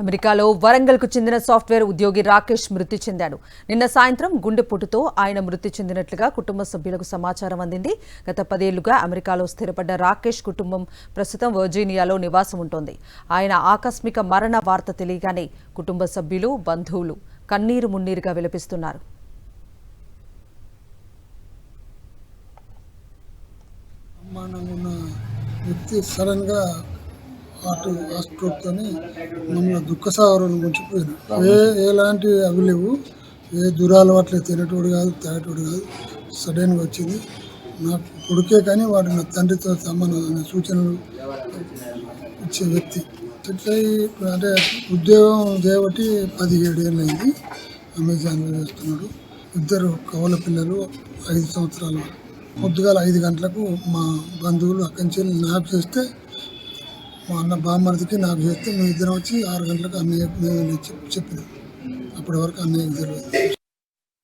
అమెరికాలో వరంగల్కు చెందిన సాఫ్ట్వేర్ ఉద్యోగి రాకేష్ మృతి చెందాడు. నిన్న సాయంత్రం గుండెపోటుతో ఆయన మృతి చెందినట్లుగా కుటుంబ సభ్యులకు సమాచారం అందింది. గత 10 ఏళ్లుగా అమెరికాలో స్థిరపడ్డ రాకేష్ కుటుంబం ప్రస్తుతం వర్జీనియాలో నివాసం ఉంటోంది. ఆయన ఆకస్మిక మరణ వార్త తెలియగానే కుటుంబ సభ్యులు, బంధువులు కన్నీరు మున్నీరుగా విలపిస్తున్నారు. వ్యక్తి సడన్ గా హాస్ట్రోక్తో మమ్మల్ని దుఃఖసాగరంలో ముంచిపోయాను. ఎలాంటి అవి లేవు, ఏ దురాలవాట్లే, తినేటోడు కాదు, తాగేటోడు కాదు. సడన్గా వచ్చింది. నాకు కొడుకే కానీ వాడు నా తండ్రితో సమాన సూచనలు ఇచ్చే వ్యక్తి. అంటే ఉద్యోగం చేయబట్టి 17 ఏళ్ళు అయింది. అమెజాన్లో చేస్తున్నాడు. 2 కవల పిల్లలు, 5 సంవత్సరాలు. పొద్దుగాల 5 గంటలకు మా బంధువులు అక్కడి నుంచి నాకు చేస్తే, మా అన్న బామ్మర్దికి నాకు చేస్తే, మేము ఇద్దరం వచ్చి 6 గంటలకు అన్నయ్య మేము చెప్పినాం. అప్పటి వరకు అన్నయ్యకి తెలియదు.